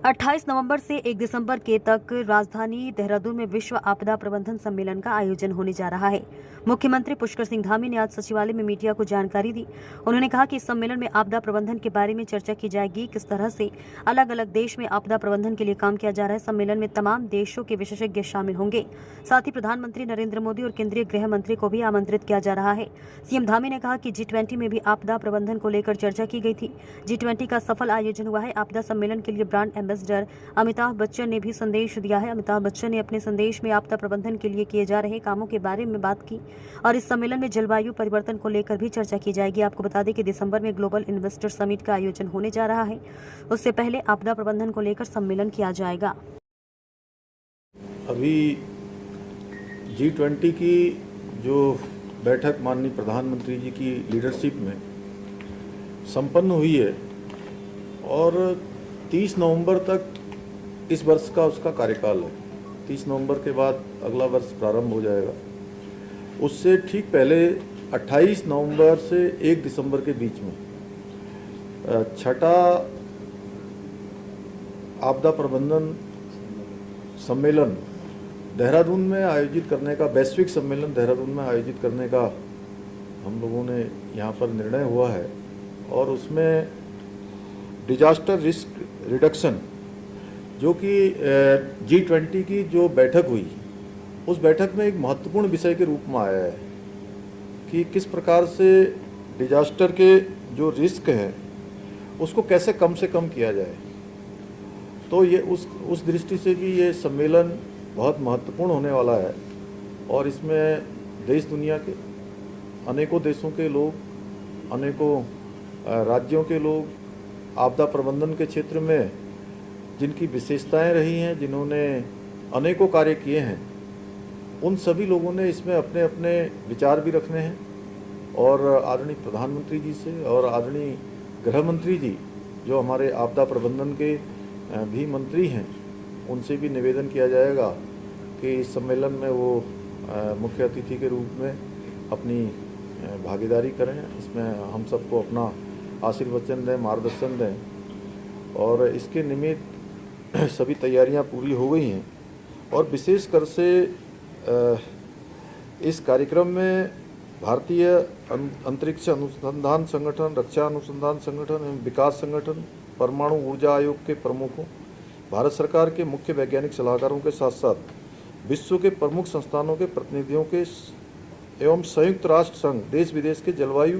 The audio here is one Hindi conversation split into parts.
28 नवंबर से 1 दिसंबर के तक राजधानी देहरादून में विश्व आपदा प्रबंधन सम्मेलन का आयोजन होने जा रहा है। मुख्यमंत्री पुष्कर सिंह धामी ने आज सचिवालय में मीडिया को जानकारी दी। उन्होंने कहा कि इस सम्मेलन में आपदा प्रबंधन के बारे में चर्चा की जाएगी, किस तरह से अलग अलग देश में आपदा प्रबंधन के लिए काम किया जा रहा है। सम्मेलन में तमाम देशों के विशेषज्ञ शामिल होंगे। साथ ही प्रधानमंत्री नरेंद्र मोदी और केंद्रीय गृह मंत्री को भी आमंत्रित किया जा रहा है। सीएम धामी ने कहा कि G20 में भी आपदा प्रबंधन को लेकर चर्चा की गई थी। G20 का सफल आयोजन हुआ है। आपदा सम्मेलन के लिए ब्रांड एम्बेसडर अमिताभ बच्चन ने भी संदेश दिया है। अमिताभ बच्चन ने अपने संदेश में आपदा प्रबंधन के लिए किए जा रहे कामों के बारे में बात की और इस सम्मेलन में जलवायु परिवर्तन को लेकर भी चर्चा की जाएगी। आपको बता दें कि दिसंबर में ग्लोबल इन्वेस्टर समिट का आयोजन होने जा रहा है। उससे पहले आपदा प्रबंधन को लेकर सम्मेलन किया जाएगा। अभी G20 की जो बैठक माननीय प्रधानमंत्री जी की लीडरशिप में संपन्न हुई है और 30 नवंबर तक इस वर्ष का उसका कार्यकाल है। 30 नवंबर के बाद अगला वर्ष प्रारंभ हो जाएगा। उससे ठीक पहले 28 नवंबर से 1 दिसंबर के बीच में छठा आपदा प्रबंधन सम्मेलन देहरादून में आयोजित करने का, वैश्विक सम्मेलन देहरादून में आयोजित करने का हम लोगों ने यहाँ पर निर्णय हुआ है और उसमें डिजास्टर रिस्क रिडक्शन जो कि G20 की जो बैठक हुई, उस बैठक में एक महत्वपूर्ण विषय के रूप में आया है कि किस प्रकार से डिजास्टर के जो रिस्क हैं उसको कैसे कम से कम किया जाए। तो ये उस दृष्टि से भी ये सम्मेलन बहुत महत्वपूर्ण होने वाला है और इसमें देश दुनिया के अनेकों देशों के लोग, अनेकों राज्यों के लोग, आपदा प्रबंधन के क्षेत्र में जिनकी विशेषताएं रही हैं, जिन्होंने अनेकों कार्य किए हैं, उन सभी लोगों ने इसमें अपने अपने विचार भी रखने हैं और आदरणीय प्रधानमंत्री जी से और आदरणीय गृह मंत्री जी जो हमारे आपदा प्रबंधन के भी मंत्री हैं, उनसे भी निवेदन किया जाएगा कि इस सम्मेलन में वो मुख्य अतिथि के रूप में अपनी भागीदारी करें। इसमें हम सबको अपना आशीर्वचन दें, मार्गदर्शन दें और इसके निमित्त सभी तैयारियां पूरी हो गई हैं और विशेष कर से इस कार्यक्रम में भारतीय अंतरिक्ष अनुसंधान संगठन, रक्षा अनुसंधान संगठन एवं विकास संगठन, परमाणु ऊर्जा आयोग के प्रमुखों, भारत सरकार के मुख्य वैज्ञानिक सलाहकारों के साथ साथ विश्व के प्रमुख संस्थानों के प्रतिनिधियों के एवं संयुक्त राष्ट्र संघ देश विदेश के जलवायु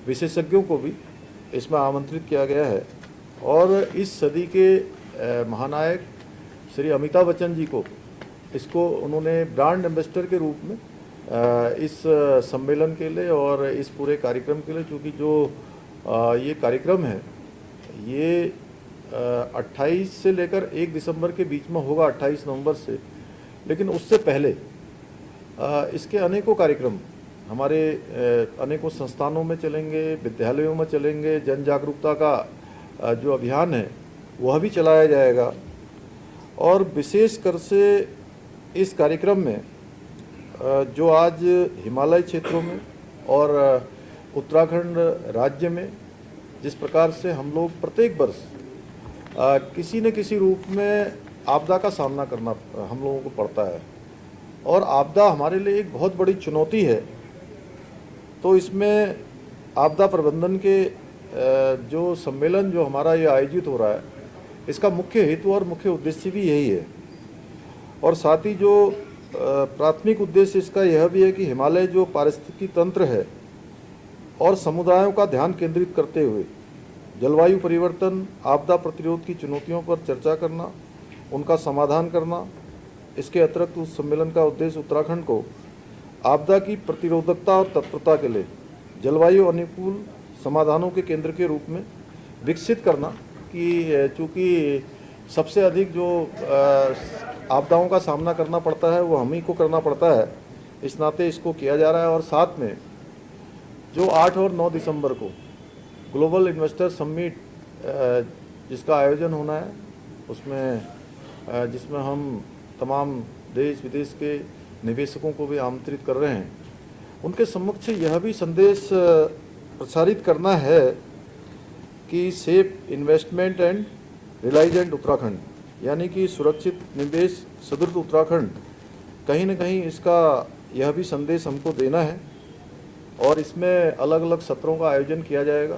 विशेषज्ञों को भी इसमें आमंत्रित किया गया है और इस सदी के महानायक श्री अमिताभ बच्चन जी को इसको उन्होंने ब्रांड एम्बेसडर के रूप में इस सम्मेलन के लिए और इस पूरे कार्यक्रम के लिए, क्योंकि जो ये कार्यक्रम है ये 28 से लेकर 1 दिसंबर के बीच में होगा, 28 नवंबर से, लेकिन उससे पहले इसके अनेकों कार्यक्रम हमारे अनेकों संस्थानों में चलेंगे, विद्यालयों में चलेंगे। जन जागरूकता का जो अभियान है वह भी चलाया जाएगा और विशेष कर से इस कार्यक्रम में जो आज हिमालय क्षेत्रों में और उत्तराखंड राज्य में जिस प्रकार से हम लोग प्रत्येक वर्ष किसी न किसी रूप में आपदा का सामना करना हम लोगों को पड़ता है और आपदा हमारे लिए एक बहुत बड़ी चुनौती है। तो इसमें आपदा प्रबंधन के जो सम्मेलन जो हमारा ये आयोजित हो रहा है, इसका मुख्य हेतु और मुख्य उद्देश्य भी यही है और साथ ही जो प्राथमिक उद्देश्य इसका यह भी है कि हिमालय जो पारिस्थितिकी तंत्र है और समुदायों का ध्यान केंद्रित करते हुए जलवायु परिवर्तन, आपदा प्रतिरोध की चुनौतियों पर चर्चा करना, उनका समाधान करना। इसके अतिरिक्त उस सम्मेलन का उद्देश्य उत्तराखंड को आपदा की प्रतिरोधकता और तत्परता के लिए जलवायु अनुकूल समाधानों के केंद्र के रूप में विकसित करना कि चूँकि सबसे अधिक जो आपदाओं का सामना करना पड़ता है वो हम ही को करना पड़ता है, इस नाते इसको किया जा रहा है। और साथ में जो 8 और 9 दिसंबर को ग्लोबल इन्वेस्टर समिट जिसका आयोजन होना है, उसमें जिसमें हम तमाम देश विदेश के निवेशकों को भी आमंत्रित कर रहे हैं, उनके समक्ष यह भी संदेश प्रसारित करना है कि सेफ इन्वेस्टमेंट एंड रिलाइजेंट उत्तराखंड, यानी कि सुरक्षित निवेश सुदृढ़ उत्तराखंड, कहीं न कहीं इसका यह भी संदेश हमको देना है और इसमें अलग अलग सत्रों का आयोजन किया जाएगा।